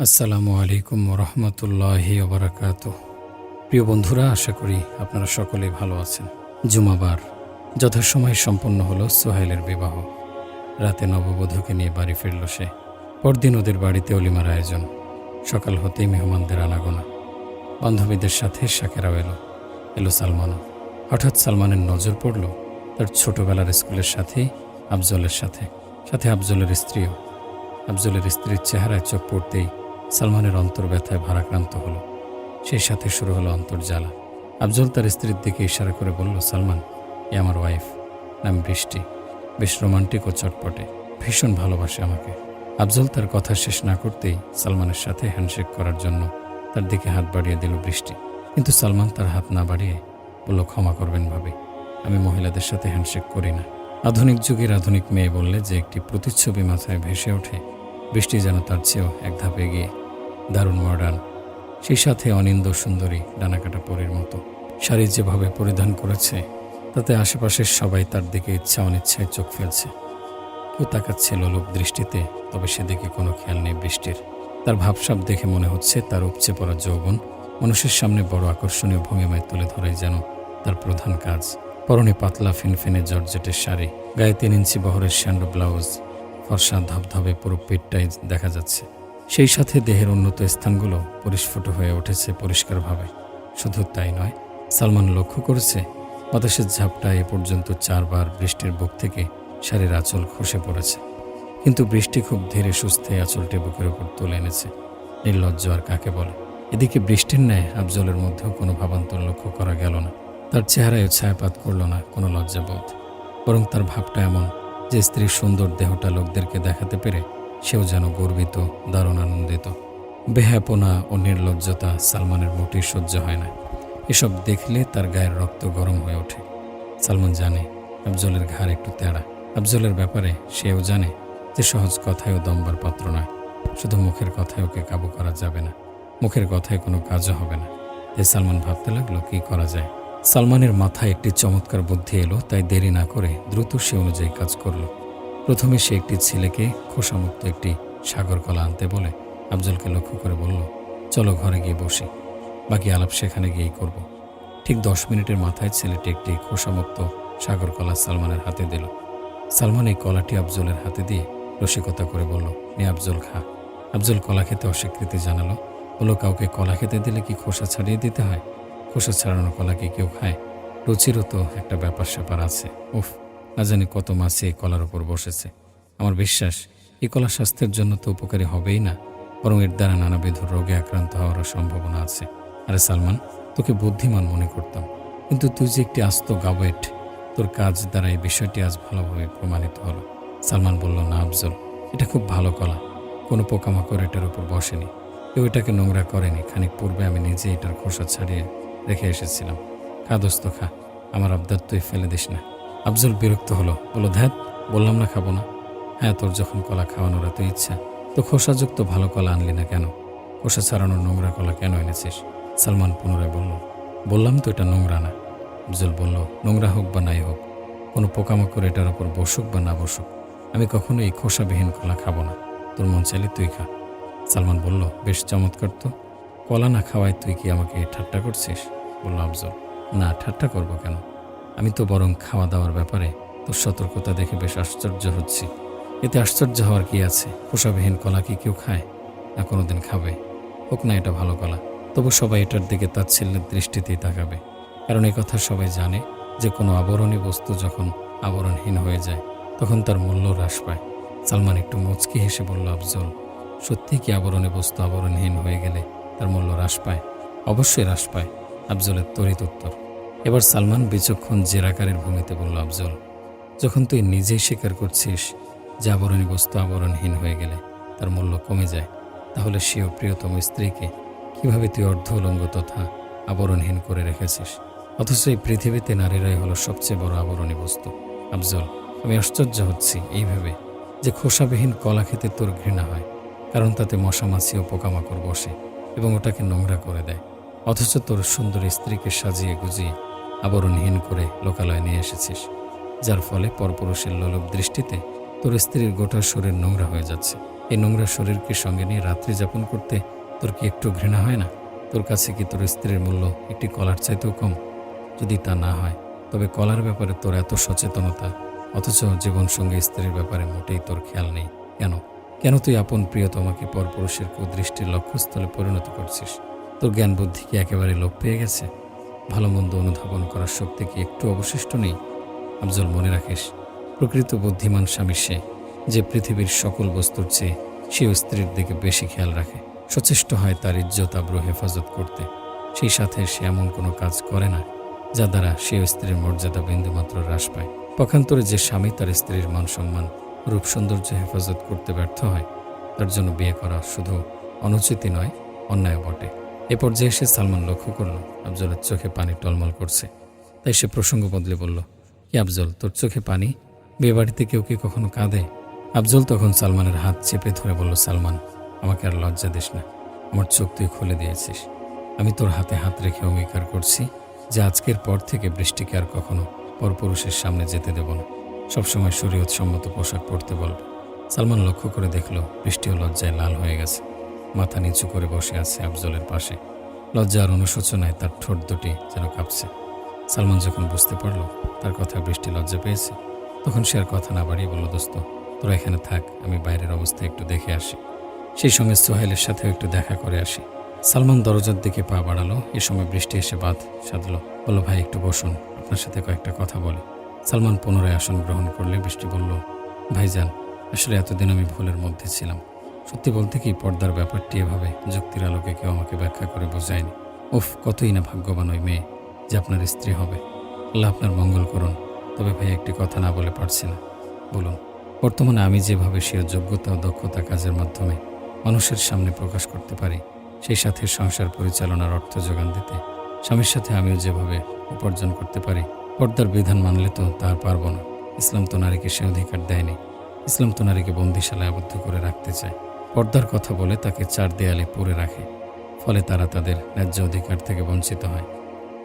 আসসালামু আলাইকুম রহমতুল্লাহি ওবরাকাতুহ। প্রিয় বন্ধুরা, আশা করি আপনারা সকলেই ভালো আছেন। জুমাবার যথাসময়ে সম্পন্ন হলো সোহেলের বিবাহ। রাতে নববধূকে নিয়ে বাড়ি ফিরল সে। পরদিন ওদের বাড়িতে অলিমার আয়োজন। সকাল হতেই মেহমানদের আনাগোনা। বান্ধবীদের সাথে শাকেরাও এলো সালমানও। হঠাৎ সালমানের নজর পড়ল তার ছোটবেলার স্কুলের সাথে আফজলের সাথে আফজলের স্ত্রীও। আফজলের স্ত্রীর চেহারায় চোখ পড়তেই সালমানের অন্তর ব্যথায় ভারাক্রান্ত হলো। সেই সাথে শুরু হলো অন্তর্জ্বালা। আফজল তার স্ত্রীর দিকে ইশারা করে বলল, সালমান, এ আমার ওয়াইফ, নাম বৃষ্টি। বেশ রোমান্টিক ও চটপটে, ভীষণ ভালোবাসে আমাকে। আফজল তার কথা শেষ না করতেই সালমানের সাথে হ্যান্ডশেক করার জন্য তার দিকে হাত বাড়িয়ে দিল বৃষ্টি। কিন্তু সালমান তার হাত না বাড়িয়ে বলল, ক্ষমা করবেন ভাবি, আমি মহিলাদের সাথে হ্যান্ডশেক করি না। আধুনিক যুগের আধুনিক মেয়ে বললে যে একটি প্রতিচ্ছবি মাথায় ভেসে ওঠে, বৃষ্টি যেন তার চেয়েও এক ধাপ এগিয়ে, দারুণ মডার্ন, সেই সাথে অনিন্দ সুন্দরী, ডানাকাটা পরীর মতো। শাড়ি যেভাবে পরিধান করেছে তাতে আশেপাশের সবাই তার দিকে ইচ্ছা অনিচ্ছায় চোখ ফেলছে। কেউ তাকাচ্ছে লোলুপ দৃষ্টিতে, তবে সেদিকে কোনো খেয়াল নেই বৃষ্টির। তার ভাবসাব দেখে মনে হচ্ছে তার উপচে পড়া যৌবন মানুষের সামনে বড় আকর্ষণীয় ভঙ্গিমায় তুলে ধরাই যেন তার প্রধান কাজ। পরনে পাতলা ফিনফিনে জর্জেটের শাড়ি, গায়ে 3 ইঞ্চি বহরের স্যান্ডো ব্লাউজ, ফর্সা ধবধবে পুরো পেটটাই দেখা যাচ্ছে। সেই সাথে দেহের উন্নত স্থানগুলো পরিস্ফুট হয়ে উঠেছে পরিষ্কারভাবে। শুধু তাই নয়, সালমান লক্ষ্য করেছে বাতাসের ঝাপটায় এ পর্যন্ত 4 বার বৃষ্টির বুক থেকে শাড়ির আঁচল খসে পড়েছে। কিন্তু বৃষ্টি খুব ধীরে সুস্থে আঁচলটি বুকের উপর তুলে এনেছে। নির্লজ্জ আর কাকে বলে। এদিকে বৃষ্টির ন্যায় আফজলের মধ্যেও কোনো ভাবান্তর লক্ষ্য করা গেল না। তার চেহারায় ছায়াপাত করল না কোনো লজ্জাবোধ, বরং তার ভাবটা এমন যে স্ত্রীর সুন্দর দেহটা লোকদেরকে দেখাতে পেরে সেও যেন গর্বিত, দারুণ আনন্দিত। বেহাপনা ও নির্লজ্জতা সালমানের মোটেই সহ্য হয় না। এসব দেখলে তার গায়ের রক্ত গরম হয়ে ওঠে। সালমান জানে আফজলের ঘাড় একটু তেড়া। আফজলের ব্যাপারে সেও জানে যে সহজ কথায়ও দমবার পাত্র নয়। শুধু মুখের কথায় ওকে কাবু করা যাবে না, মুখের কথায় কোনো কাজও হবে না। তাই সালমান ভাবতে লাগলো কি করা যায়। সালমানের মাথায় একটি চমৎকার বুদ্ধি এলো, তাই দেরি না করে দ্রুত সে অনুযায়ী কাজ করল। প্রথমে সে একটি ছেলেকে খোসামুক্ত একটি সাগর কলা আনতে বলে আফজলকে লক্ষ্য করে বলল, চলো ঘরে গিয়ে বসি, বাকি আলাপ সেখানে গিয়েই করব। ঠিক 10 মিনিটের মাথায় ছেলেটি একটি খোসামুক্ত সাগর কলা সালমানের হাতে দিল। সালমান এই কলাটি আফজলের হাতে দিয়ে রসিকতা করে বলল, নে আফজল, খা। আফজল কলা খেতে অস্বীকৃতি জানালো, বলল, কাউকে কলা খেতে দিলে কি খোসা ছাড়িয়ে দিতে হয়? খোসা ছাড়ানো কলা কি কেউ খায়? রুচিরও তো একটা ব্যাপার স্যাপার আছে। উফ, না জানি কত মাছি এই কলার উপর বসেছে। আমার বিশ্বাস এই কলা স্বাস্থ্যের জন্য তো উপকারী হবেই না, বরং এর দ্বারা নানাবিধ রোগে আক্রান্ত হওয়ার সম্ভাবনা আছে। আরে সালমান, তোকে বুদ্ধিমান মনে করতাম, কিন্তু তুই যে একটি আস্ত গাবয়েট, তোর কাজ দ্বারা এই বিষয়টি আজ ভালোভাবে প্রমাণিত হলো। সালমান বলল, না আফজল, এটা খুব ভালো কলা, কোনো পোকামাকড় এটার উপর বসেনি, কেউ এটাকে নোংরা করেনি। খানিক পূর্বে আমি নিজে এটার খোসা ছাড়িয়ে রেখে এসেছিলাম। খা দোস্ত, খা, আমার আবদার তুই ফেলে দিস না। আফজল বিরক্ত হলো, বলল, ধ্যাত, বললাম না খাবো না। হ্যাঁ, তোর যখন কলা খাওয়ানোর এত ইচ্ছা, তো খোসাযুক্ত ভালো কলা আনলি না কেন? খোসা ছাড়ানোর নোংরা কলা কেন এনেছিস? সালমান পুনরায় বলল, বললাম তো এটা নোংরা না। আফজল বলল, নোংরা হোক বা নাই হোক, কোনো পোকামাকড় এটার ওপর বসুক বা না বসুক, আমি কখনো এই খোসাবিহীন কলা খাবো না। তোর মন চাইলে তুই খা। সালমান বলল, বেশ চমৎকার তো, কলা না খাওয়ায় তুই কি আমাকে ঠাট্টা করছিস? বলল আফজল, না, ঠাট্টা করবো কেন? আমি তো বরং খাওয়া দাওয়ার ব্যাপারে তোর সতর্কতা দেখে বেশ আশ্চর্য হচ্ছি। এতে আশ্চর্য হওয়ার কি আছে? খোসাবিহীন কলা কি কেউ খায়? না কোনোদিন খাবে? হোক না এটা ভালো কলা, তবু সবাই এটার দিকে তাচ্ছিল্যের দৃষ্টিতেই তাকাবে। কারণ এই কথা সবাই জানে যে কোনো আবরণী বস্তু যখন আবরণহীন হয়ে যায় তখন তার মূল্য হ্রাস পায়। সালমান একটু মুচকি হেসে বলল, আফজল, সত্যি কি আবরণী বস্তু আবরণহীন হয়ে গেলে তার মূল্য হ্রাস পায়? অবশ্যই হ্রাস পায়, আফজলের তড়িৎ উত্তর। এবার সালমান বিচক্ষণ জেরাকারের ভূমিতে বলল, আফজল, যখন তুই নিজেই স্বীকার করছিস যে আবরণী বস্তু আবরণহীন হয়ে গেলে তার মূল্য কমে যায়, তাহলে সেও প্রিয়তম স্ত্রীকে কিভাবে তুই অর্ধ উলঙ্গ তথা আবরণহীন করে রেখেছিস? অথচ এই পৃথিবীতে নারীরাই হলো সবচেয়ে বড় আবরণী বস্তু। আফজল, আমি আশ্চর্য হচ্ছি এই ভেবে যে খোসাবিহীন কলা খেতে তোর ঘৃণা হয়, কারণ তাতে মশামাছি ও পোকামাকড় বসে এবং ওটাকে নোংরা করে দেয়। অথচ তোর সুন্দর স্ত্রীকে সাজিয়ে গুজিয়ে আবরণহীন করে লোকালয়ে নিয়ে এসেছিস, যার ফলে পরপুরুষের লোলুপ দৃষ্টিতে তোর স্ত্রীর গোটা শরীর নোংরা হয়ে যাচ্ছে। এই নোংরা শরীরকে সঙ্গে নিয়ে রাত্রি যাপন করতে তোর কি একটু ঘৃণা হয় না? তোর কাছে কি তোর স্ত্রীর মূল্য একটি কলার চাইতেও কম? যদি তা না হয় তবে কলার ব্যাপারে তোর এত সচেতনতা, অথচ জীবনসঙ্গী স্ত্রীর ব্যাপারে মোটেই তোর খেয়াল নেই কেন? কেন তুই আপন প্রিয়তমাকে পরপুরুষের কুদৃষ্টির লক্ষ্যস্থলে পরিণত করছিস? তোর জ্ঞান বুদ্ধি কি একেবারে লোপ পেয়ে গেছে? ভালো মন্দ অনুধাবন করার শক্তি কি একটু অবশিষ্ট নেই? আফজল, মনে রাখিস, প্রকৃত বুদ্ধিমান স্বামী সে যে পৃথিবীর সকল বস্তুর চেয়ে সে স্ত্রীর দিকে বেশি খেয়াল রাখে, সচেষ্ট হয় তার ইজ্জত আবরু হেফাজত করতে। সেই সাথে সে এমন কোনো কাজ করে না যা দ্বারা সে স্ত্রীর মর্যাদা বিন্দুমাত্র হ্রাস পায়। পক্ষান্তরে যে স্বামী তার স্ত্রীর মান সম্মান, রূপ সৌন্দর্য হেফাজত করতে ব্যর্থ হয়, তার জন্য বিয়ে করা শুধু অনুচিতই নয়, অন্যায় বটে। এ পর্যায়ে এসে সালমান লক্ষ্য করল আফজলের চোখে পানি টলমল করছে। তাই সে প্রসঙ্গ বদলে বলল, কি আফজল, তোর চোখে পানি? বিয়েবাড়িতে কেউ কি কখনো কাঁদে? আফজল তখন সালমানের হাত চেপে ধরে বলল, সালমান, আমাকে আর লজ্জা দিস না। আমার চোখ তুই খুলে দিয়েছিস। আমি তোর হাতে হাত রেখে অঙ্গীকার করছি যে আজকের পর থেকে বৃষ্টিকে আর কখনো পরপুরুষের সামনে যেতে দেব না। সবসময় শরীয়ত সম্মত পোশাক পরতে বলব। সালমান লক্ষ্য করে দেখল বৃষ্টিও লজ্জায় লাল হয়ে গেছে। মাথা নিচু করে বসে আছে আফজলের পাশে। লজ্জা আর অনুশোচনায় তার ঠোঁট দুটি যেন কাঁপছে। সালমান যখন বুঝতে পারল তার কথা বৃষ্টি লজ্জা পেয়েছে, তখন সে আর কথা না বাড়িয়ে বলল, দোস্ত, তোরা এখানে থাক, আমি বাইরের অবস্থা একটু দেখে আসি। সেই সঙ্গে সোহেলের সাথেও একটু দেখা করে আসি। সালমান দরজার দিকে পা বাড়ালো। এ সময় বৃষ্টি এসে বাঁধ সাধল। বলল, ভাই, একটু বসুন, আপনার সাথে কয়েকটা কথা বলি। সালমান পুনরায় আসন গ্রহণ করলে বৃষ্টি বলল, ভাইজান, আসলে এতদিন আমি ভুলের মধ্যে ছিলাম। সত্যি বলতে কি, পর্দার ব্যাপারটি এভাবে যুক্তির আলোকে কেউ আমাকে ব্যাখ্যা করে বোঝায়নি। উফ, কতই না ভাগ্যবান ওই মেয়ে যে আপনার স্ত্রী হবে। আল্লাহ আপনার মঙ্গল করুন। তবে ভাই, একটি কথা না বলে পারছি না। বলুন। বর্তমানে আমি যেভাবে স্বীয় যোগ্যতা ও দক্ষতা কাজের মাধ্যমে মানুষের সামনে প্রকাশ করতে পারি, সেই সাথে সংসার পরিচালনার অর্থ যোগান দিতে স্বামীর সাথে আমিও যেভাবে উপার্জন করতে পারি, পর্দার বিধান মানলে তো তার পারব না। ইসলাম তো নারীকে সে অধিকার দেয়নি। ইসলাম তো নারীকে বন্দিশালায় আবদ্ধ করে রাখতে চায়। পর্দার কথা বলে তাকে চার দেয়ালে পুরে রাখে। ফলে তারা তাদের ন্যায্য অধিকার থেকে বঞ্চিত হয়।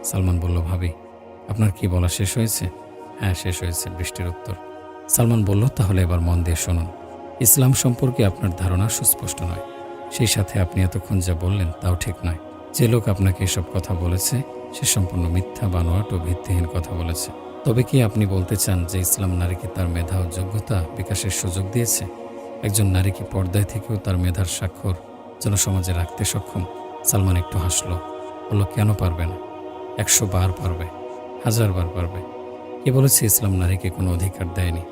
সালমান বলল, ভাবি, আপনার কি বলা শেষ হয়েছে? হ্যাঁ, শেষ হয়েছে, বৃষ্টির উত্তর। সালমান বলল, তাহলে এবার মন দিয়ে শুনুন। ইসলাম সম্পর্কে আপনার ধারণা সুস্পষ্ট নয়। সেই সাথে আপনি এতক্ষণ যা বললেন তাও ঠিক নয়। যে লোক আপনাকে এসব কথা বলেছে সে সম্পূর্ণ মিথ্যা, বানোয়াট ও ভিত্তিহীন কথা বলেছে। তবে কি আপনি বলতে চান যে ইসলাম নারীকে তার মেধা ও যোগ্যতা বিকাশের সুযোগ দিয়েছে? একজন নারী কি পর্দায় থেকেও তার মেধার স্বাক্ষর জনসমাজে রাখতে সক্ষম? সালমান একটু হাসল। বলল, কেন পারবে না? 100 বার পারবে, 1000 বার পারবে। কে বলেছে ইসলাম নারীকে কোনো অধিকার দেয়নি?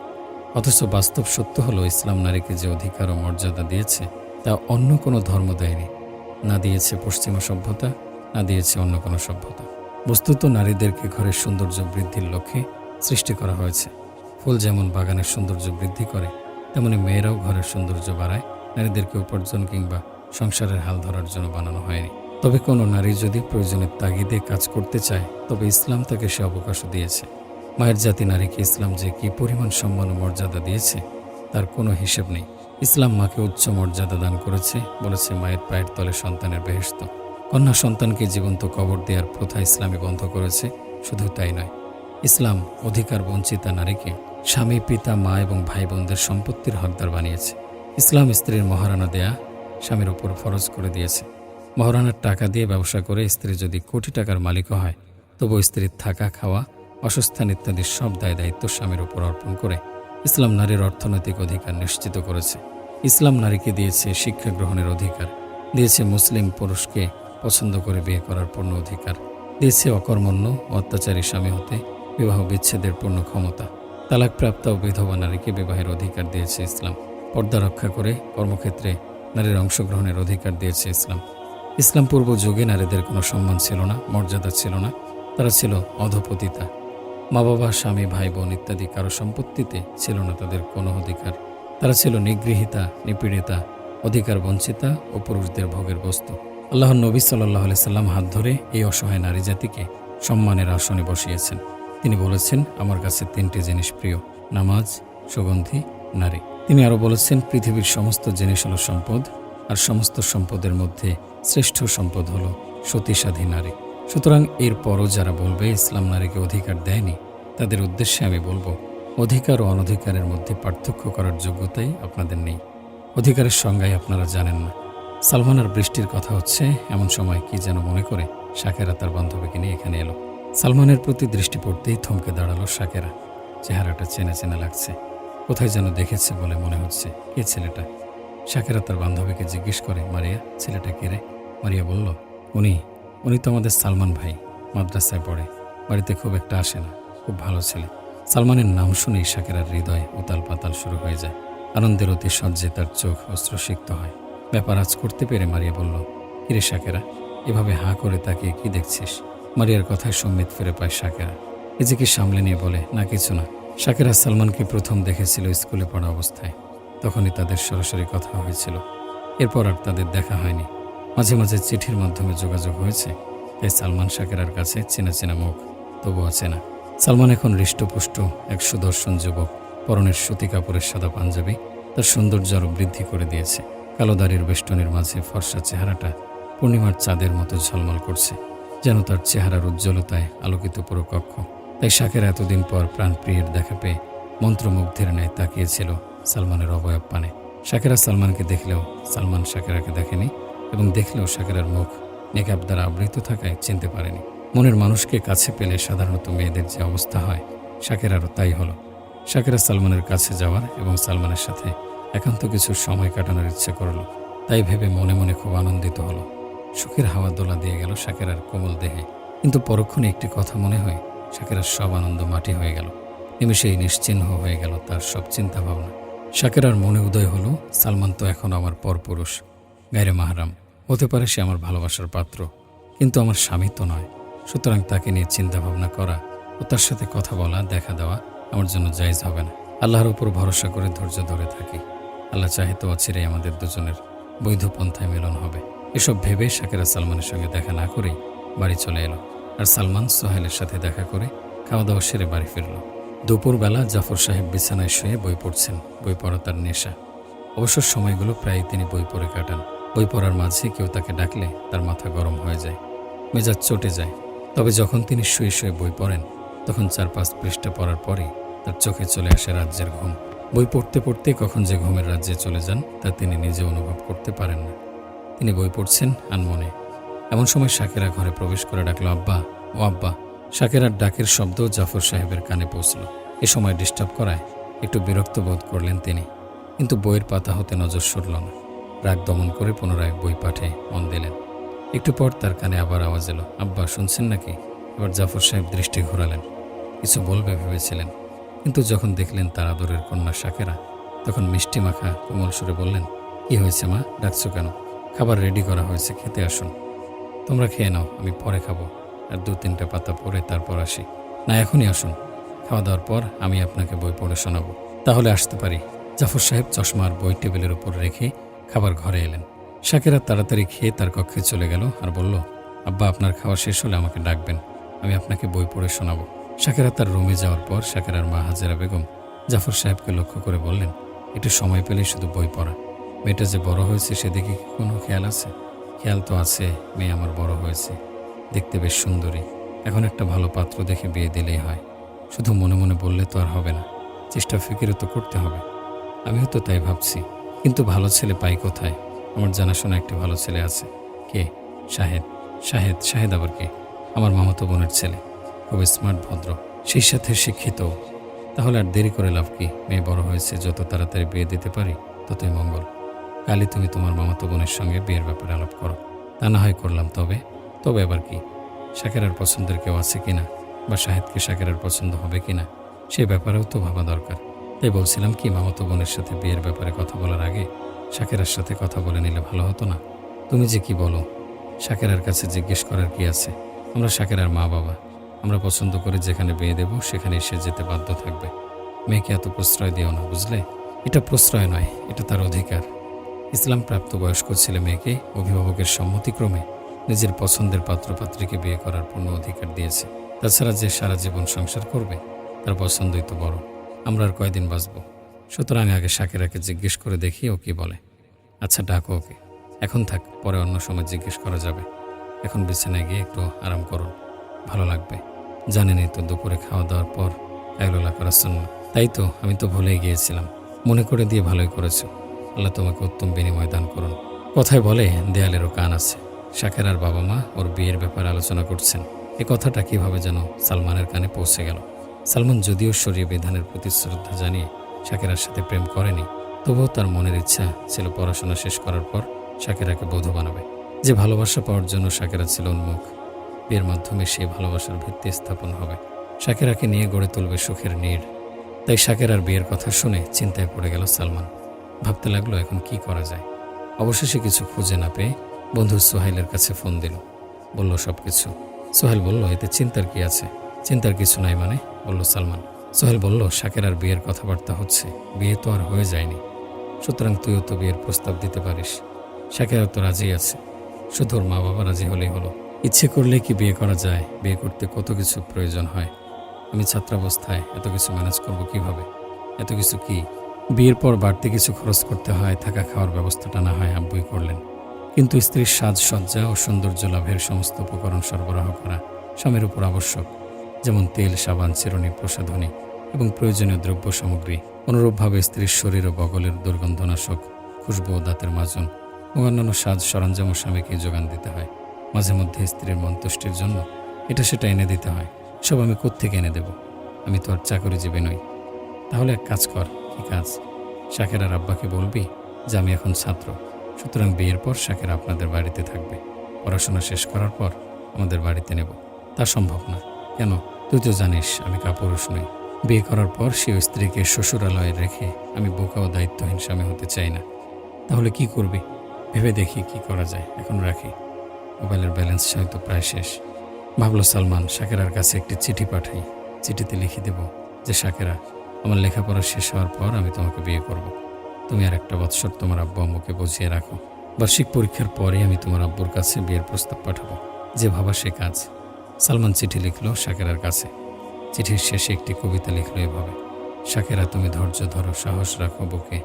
অথচ বাস্তব সত্য হলো, ইসলাম নারীকে যে অধিকার ও মর্যাদা দিয়েছে তা অন্য কোনো ধর্ম দেয়নি। না দিয়েছে পশ্চিমা সভ্যতা, না দিয়েছে অন্য কোনো সভ্যতা। বস্তুত নারীদেরকে ঘরের সৌন্দর্য বৃদ্ধির লক্ষ্যে সৃষ্টি করা হয়েছে। ফুল যেমন বাগানের সৌন্দর্য বৃদ্ধি করে, তেমনি মেয়েরাও ঘরের সৌন্দর্য বাড়ায়। নারীদেরকে উপার্জন কিংবা সংসারের হাল ধরার জন্য বানানো হয়নি। তবে কোনো নারী যদি প্রয়োজনের তাগিদে কাজ করতে চায়, তবে ইসলাম তাকে সে অবকাশও দিয়েছে। মায়ের জাতি নারীকে ইসলাম যে কী পরিমাণ সম্মান ও মর্যাদা দিয়েছে তার কোনো হিসেব নেই। ইসলাম মাকে উচ্চ মর্যাদা দান করেছে। বলেছে, মায়ের পায়ের তলে সন্তানের বেহেশত। কন্যা সন্তানকে জীবন্ত কবর দেওয়ার প্রথা ইসলামে বন্ধ করেছে। শুধু তাই নয়, ইসলাম অধিকার বঞ্চিতা নারীকে স্বামী, পিতা, মা এবং ভাই বোনদের সম্পত্তির হকদার বানিয়েছে। ইসলাম স্ত্রীর মহারানা দেয়া স্বামীর ওপর ফরজ করে দিয়েছে। মহারানার টাকা দিয়ে ব্যবসা করে স্ত্রী যদি কোটি টাকার মালিকও হয়, তবু স্ত্রীর থাকা, খাওয়া, বাসস্থান ইত্যাদি সব দায় দায়িত্ব স্বামীর উপর অর্পণ করে ইসলাম নারীর অর্থনৈতিক অধিকার নিশ্চিত করেছে। ইসলাম নারীকে দিয়েছে শিক্ষা গ্রহণের অধিকার, দিয়েছে মুসলিম পুরুষকে পছন্দ করে বিয়ে করার পূর্ণ অধিকার, দিয়েছে অকর্মণ্য ও অত্যাচারী স্বামী হতে বিবাহ বিচ্ছেদের পূর্ণ ক্ষমতা। তালাকপ্রাপ্ত ও বিধবা নারীকে বিবাহের অধিকার দিয়েছে ইসলাম। পর্দা রক্ষা করে কর্মক্ষেত্রে নারীর অংশগ্রহণের অধিকার দিয়েছে ইসলাম। ইসলাম পূর্ব যুগে নারীদের কোনো সম্মান ছিল না, মর্যাদা ছিল না। তারা ছিল অধপতিতা। মা বাবা, স্বামী, ভাই বোন ইত্যাদি কারো সম্পত্তিতে ছিল না তাদের কোনো অধিকার। তারা ছিল নিগৃহীতা, নিপীড়িতা, অধিকার বঞ্চিতা ও পুরুষদের ভোগের বস্তু। আল্লাহর নবী সাল্লাল্লাহু আলাইহি সাল্লাম হাত ধরে এই অসহায় নারী জাতিকে সম্মানের আসনে বসিয়েছেন। তিনি বলেছেন, আমার কাছে 3টি জিনিস প্রিয়: নামাজ, সুগন্ধি, নারী। তিনি আরও বলেছেন, পৃথিবীর সমস্ত জিনিস হলো সম্পদ, আর সমস্ত সম্পদের মধ্যে শ্রেষ্ঠ সম্পদ হলো সতীসাধী নারী। সুতরাং এরপরও যারা বলবে ইসলাম নারীকে অধিকার দেয়নি, তাদের উদ্দেশ্যে আমি বলবো, অধিকার ও অনধিকারের মধ্যে পার্থক্য করার যোগ্যতাই আপনাদের নেই। অধিকারের সংজ্ঞাই আপনারা জানেন না। সালমান আর বৃষ্টির কথা হচ্ছে এমন সময় কি যেন মনে করে শাকেরা তার বান্ধবীকে নিয়ে এখানে এলো। সালমানের প্রতি দৃষ্টি পড়তেই থমকে দাঁড়ালো শাকেরা। চেহারাটা চেনা চেনা লাগছে, কোথায় যেন দেখেছে বলে মনে হচ্ছে। কে ছেলেটা? শাকেরা তার বান্ধবীকে জিজ্ঞেস করে, মারিয়া, ছেলেটা কে রে? মারিয়া বলল, উনি উনি তো আমাদের সালমান ভাই, মাদ্রাসায় পড়ে, বাড়িতে খুব একটা আসে না, খুব ভালো ছেলে। সালমানের নাম শুনেই শাকেরার হৃদয় উতাল পাতাল শুরু হয়ে যায়। আনন্দের অতিশয্যে তার চোখ অশ্রুসিক্ত হয়। ব্যাপার আজ করতে পেরে মারিয়া বলল, কিরে শাকেরা, এভাবে হাঁ করে তাকিয়ে কি দেখছিস? মারিয়ার কথায় সম্মিত ফিরে পায় শাকেরা। নিজেকে সামলে নিয়ে বলে, না কিছু না। শাকেরা সালমানকে প্রথম দেখেছিল স্কুলে পড়া অবস্থায়, তখনই তাদের সরাসরি কথা হয়েছিল। এরপর আর তাদের দেখা হয়নি। মাঝে মাঝে চিঠির মাধ্যমে যোগাযোগ হয়েছে, তাই সালমান শাকেরার কাছে চেনা চেনা মুখ, তবুও চেনা। সালমান এখন হৃষ্টপুষ্ট এক সুদর্শন যুবক। পরনের সুতি কাপড়ের সাদা পাঞ্জাবি তার সৌন্দর্য আরও বৃদ্ধি করে দিয়েছে। কালো দাড়ির বেষ্টনীর মাঝে ফর্সা চেহারাটা পূর্ণিমার চাঁদের মতো ঝলমল করছে, যেন তার চেহারার উজ্জ্বলতায় আলোকিত পুরো কক্ষ। তাই শাকেরা এতদিন পর প্রাণপ্রিয়ের দেখা পেয়ে মন্ত্রমুগ্ধের ন্যায় তাকিয়েছিল সালমানের অবয়ব পানে। শাকেরা সালমানকে দেখলেও সালমান শাকেরাকে দেখেনি, এবং দেখলেও শাকেরার মুখ মেকআপ দ্বারা আবৃত থাকায় চিনতে পারেনি। মনের মানুষকে কাছে পেলে সাধারণত মেয়েদের যে অবস্থা হয়, শাকেরারও তাই হলো। শাকেরা সালমানের কাছে যাওয়ার এবং সালমানের সাথে একান্ত কিছু সময় কাটানোর ইচ্ছে করল। তাই ভেবে মনে মনে খুব আনন্দিত হলো। সুখের হাওয়া দোলা দিয়ে গেল শাকেরার কোমল দেহে। কিন্তু পরক্ষণে একটি কথা মনে হয়, শাকেরার সব আনন্দ মাটি হয়ে গেল। নিমেষেই নিশ্চিহ্ন হয়ে গেল তার সব চিন্তা ভাবনা। শাকেরার মনে উদয় হলো, সালমান তো এখন আমার পরপুরুষ, গায়রে মাহরাম। হতে পারে সে আমার ভালোবাসার পাত্র, কিন্তু আমার স্বামী তো নয়। সুতরাং তাকে নিয়ে চিন্তা ভাবনা করা ও তার সাথে কথা বলা, দেখা দেওয়া আমার জন্য জায়েজ হবে না। আল্লাহর উপর ভরসা করে ধৈর্য ধরে থাকি। আল্লাহ চাহে তো অচিরেই আমাদের দুজনের বৈধ পন্থায় মিলন হবে। এসব ভেবে শাকেরা সালমানের সঙ্গে দেখা না করেই বাড়ি চলে এলো। আর সালমান সোহেলের সাথে দেখা করে খাওয়া দাওয়া সেরে বাড়ি ফিরল। দুপুরবেলা জাফর সাহেব বিছানায় শুয়ে বই পড়ছেন। বই পড়া তার নেশা। অবসর সময়গুলো প্রায় তিনি বই পড়ে কাটান। বই পড়ার মাঝে কেউ তাকে ডাকলে তার মাথা গরম হয়ে যায়, মেজাজ চটে যায়। তবে যখন তিনি শুয়ে শুয়ে বই পড়েন, তখন 4-5 পৃষ্ঠা পড়ার পরেই তার চোখে চলে আসে রাজ্যের ঘুম। বই পড়তে পড়তে কখন যে ঘুমের রাজ্যে চলে যান তা তিনি নিজে অনুভব করতে পারেন না। তিনি বই পড়ছেন আনমনে। এমন সময় শাকেরা ঘরে প্রবেশ করে ডাকল, আব্বা, ও আব্বা। শাকেরার ডাকের শব্দ জাফর সাহেবের কানে পৌঁছল। এ সময় ডিস্টার্ব করায় একটু বিরক্ত বোধ করলেন তিনি, কিন্তু বইয়ের পাতা হতে নজর সরল না। রাগ দমন করে পুনরায় বই পাঠে মন দিলেন। একটু পর তার কানে আবার আওয়াজ এলো, আব্বা শুনছেন নাকি? এবার জাফর সাহেব দৃষ্টি ঘোরালেন। কিছু বলবে ভেবেছিলেন, কিন্তু যখন দেখলেন তার আদরের কন্যা শাকেরা, তখন মিষ্টি মাখা কোমল সুরে বললেন, কি হয়েছে মা, ডাকছো কেন? খাবার রেডি করা হয়েছে, খেতে আসুন। তোমরা খেয়ে নাও, আমি পরে খাবো, আর 2-3টা পাতা পড়ে তারপর আসি। না, এখনই আসুন, খাওয়া দাওয়ার পর আমি আপনাকে বই পড়ে শোনাবো। তাহলে আসতে পারি? জাফর সাহেব চশমা আর বই টেবিলের উপর রেখে খাবার ঘরে এলেন। শাকেরা তাড়াতাড়ি খেয়ে তার কক্ষে চলে গেল আর বলল, আব্বা, আপনার খাওয়া শেষ হলে আমাকে ডাকবেন, আমি আপনাকে বই পড়ে শোনাবো। শাকেরা তার রুমে যাওয়ার পর শাকেরার মা হাজেরা বেগম জাফর সাহেবকে লক্ষ্য করে বললেন, একটু সময় পেলেই শুধু বই পড়া। মেয়েটা যে বড় হয়েছে সেদিকে কি কোনো খেয়াল আছে? খেয়াল তো আছে, মেয়ে আমার বড় হয়েছে, দেখতে বেশ সুন্দরী। এখন একটা ভালো পাত্র দেখে বিয়ে দিলেই হয়। শুধু মনে মনে বললে তো আর হবে না, চেষ্টা ফিকিরও তো করতে হবে। আমিও তো তাই ভাবছি, কিন্তু ভালো ছেলে পাই কোথায়? আমার জানাশোনা একটি ভালো ছেলে আছে। কে? শাহেদ। শাহেদ? শাহেদ আবার কে? আমার মামাতো বোনের ছেলে, খুব স্মার্ট, ভদ্র, সেই সাথে শিক্ষিত। তাহলে আর দেরি করে লাভ কি? মেয়ে বড় হয়েছে, যত তাড়াতাড়ি বিয়ে দিতে পারি ততই মঙ্গল। কালই তুমি তোমার মামাতো বোনের সঙ্গে বিয়ের ব্যাপারে আলাপ করো। তা না হয় করলাম, তবে আবার কি? শাকেরার পছন্দের কেউ আছে কিনা, বা শাহেদকে শাকেরার পছন্দ হবে কিনা, সেই ব্যাপারেও তো ভাবা দরকার। তাই বলছিলাম কি, মামাতো বোনের সাথে বিয়ের ব্যাপারে কথা বলার আগে শাকেরার সাথে কথা বলে নিলে ভালো হতো না? তুমি যে কি বলো, শাকেরার কাছে জিজ্ঞেস করার কি আছে? আমরা শাকেরার মা বাবা, আমরা পছন্দ করে যেখানে বিয়ে দেব সেখানে সে যেতে বাধ্য থাকবে। মেয়েকে এত প্রশ্রয় দিও না, বুঝলে? এটা প্রশ্রয় নয়, এটা তার অধিকার। ইসলাম প্রাপ্তবয়স্ক ছেলে মেয়েকে অভিভাবকের সম্মতিক্রমে নিজের পছন্দের পাত্রপাত্রীকে বিয়ে করার পূর্ণ অধিকার দিয়েছে। তাছাড়া যে সারা জীবন সংসার করবে তার পছন্দই তো বড়। আমরা আর কয়দিন বাঁচব? সুতরাং আগে শাকেরাকে জিজ্ঞেস করে দেখি ও কি বলে। আচ্ছা, ডাকো ওকে। এখন থাক, পরে অন্য সময় জিজ্ঞেস করা যাবে। এখন বিছানায় গিয়ে একটু আরাম করুন, ভালো লাগবে। জানেনই তো দুপুরে খাওয়া দাওয়ার পর কায়লোলা করার জন্য। তাই তো, আমি তো ভুলেই গিয়েছিলাম, মনে করে দিয়ে ভালোই করেছো। আল্লাহ তোমাকে উত্তম বিনিময় দান করুন। কথায় বলে দেয়ালেরও কান আছে। শাকেরার বাবা মা ওর বিয়ের ব্যাপারে আলোচনা করছেন। এ কথাটা কিভাবে যেন সালমানের কানে পৌঁছে গেল। সালমান যদিও শরীয় বিধানের প্রতি শ্রদ্ধা জানিয়ে শাকেরার সাথে প্রেম করেনি, তবুও তার মনের ইচ্ছা ছিল পড়াশোনা শেষ করার পর শাকেরাকে বধূ বানাবে। যে ভালোবাসা পাওয়ার জন্য শাকেরা ছিল উন্মুখ, বিয়ের মাধ্যমে সেই ভালোবাসার ভিত্তি স্থাপন হবে। শাকেরাকে নিয়ে গড়ে তুলবে সুখের নীড়। তাই শাকেরার বিয়ের কথা শুনে চিন্তায় পড়ে গেল সালমান। ভাবতে লাগলো এখন কি করা যায়। অবশেষে কিছু খুঁজে না পেয়ে বন্ধু সোহাইলের কাছে ফোন দিল। বলল সব কিছু। সোহেল বলল, এতে চিন্তার কি আছে? চিন্তার কিছু নাই মানে, বলল সালমান। সোহেল বলল, শাকেরার বিয়ের কথাবার্তা হচ্ছে, বিয়ে তো আর হয়ে যায়নি, সুতরাং তুইও তো বিয়ের প্রস্তাব দিতে পারিস। শাকেরা তো রাজি আছে, শুধু ওর মা বাবা রাজি হলেই হলো। ইচ্ছে করলে কি বিয়ে করা যায়? বিয়ে করতে কত কিছু প্রয়োজন হয়। আমি ছাত্রাবস্থায় এত কিছু ম্যানেজ করব কিভাবে? এত কিছু কি? বিয়ের পর বাড়তি কিছু খরচ করতে হয়, থাকা খাওয়ার ব্যবস্থাটা না হয় আব্বুই করলেন, কিন্তু স্ত্রীর সাজসজ্জা ও সৌন্দর্য লাভের সমস্ত উপকরণ সরবরাহ করা স্বামীর উপর আবশ্যক, যেমন তেল, সাবান, চিরুনি, প্রসাধনী এবং প্রয়োজনীয় দ্রব্য সামগ্রী। অনুরূপভাবে স্ত্রীর শরীর ও বগলের দুর্গন্ধনাশক, খুশবু ও দাঁতের মাজন ও অন্যান্য সাজ সরঞ্জামও স্বামীকে যোগান দিতে হয়। মাঝে মধ্যে স্ত্রীর মন্তুষ্টির জন্য এটা সেটা এনে দিতে হয়। সব আমি কোত্থেকে এনে দেব? আমি তো আর চাকরিজীবী নই। তাহলে এক কাজ কর। কি কাজ? শাকেরার আব্বাকে বলবি যে আমি এখন ছাত্র, সুতরাং বিয়ের পর শাকেরা আপনাদের বাড়িতে থাকবে, পড়াশোনা শেষ করার পর আমাদের বাড়িতে নেব। তা সম্ভব না। কেন? তুই তো জানিস আমি কাপুরুষ নই। বিয়ে করার পর সে স্ত্রীকে শ্বশুরালয়ে রেখে আমি বোকা ও দায়িত্বহীন স্বামী হতে চাই না। তাহলে কি করবি? ভেবে দেখি কি করা যায়। এখন রাখি, মোবাইলের ব্যালেন্স হয়তো প্রায় শেষ। ভাবল সালমান, শাকেরার কাছে একটি চিঠি পাঠাই। চিঠিতে লিখে দেব যে, শাকেরা, আমার লেখাপড়া শেষ হওয়ার পর আমি তোমাকে বিয়ে করব। তুমি আর একটা বৎসর তোমার আব্বু আম্মুকে বুঝিয়ে রাখো। বার্ষিক পরীক্ষার পরে আমি তোমার আব্বুর কাছে বিয়ের প্রস্তাব পাঠাবো। যে ভাবা সে কাজ। সালমান চিঠি লিখল শাকেরার কাছে। চিঠির শেষে একটি কবিতা লিখল এভাবে: শাকেরা, তুমি ধৈর্য ধরো, সাহস রাখো বুকে,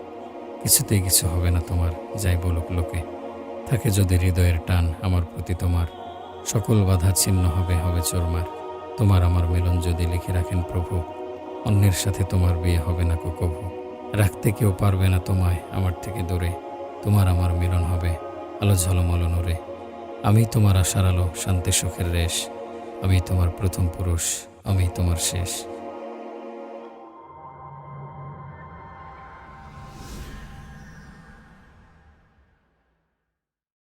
কিছুতেই কিছু হবে না তোমার, যাই বলুক লোকে। থাকে যদি হৃদয়ের টান আমার প্রতি তোমার, সকল বাধা ছিন্ন হবে, হবে চোরমার। তোমার আমার মিলন যদি লিখে রাখেন প্রভু, অন্যের সাথে তোমার বিয়ে হবে না কভু। রাখতে কেউ পারবে না তোমায় আমার থেকে দূরে, তোমার আমার মিলন হবে আলো ঝলমল নূরে। আমি তোমার আশার আলো, শান্তি সুখের রেশ, আমি তোমার প্রথম পুরুষ, আমি তোমার শেষ।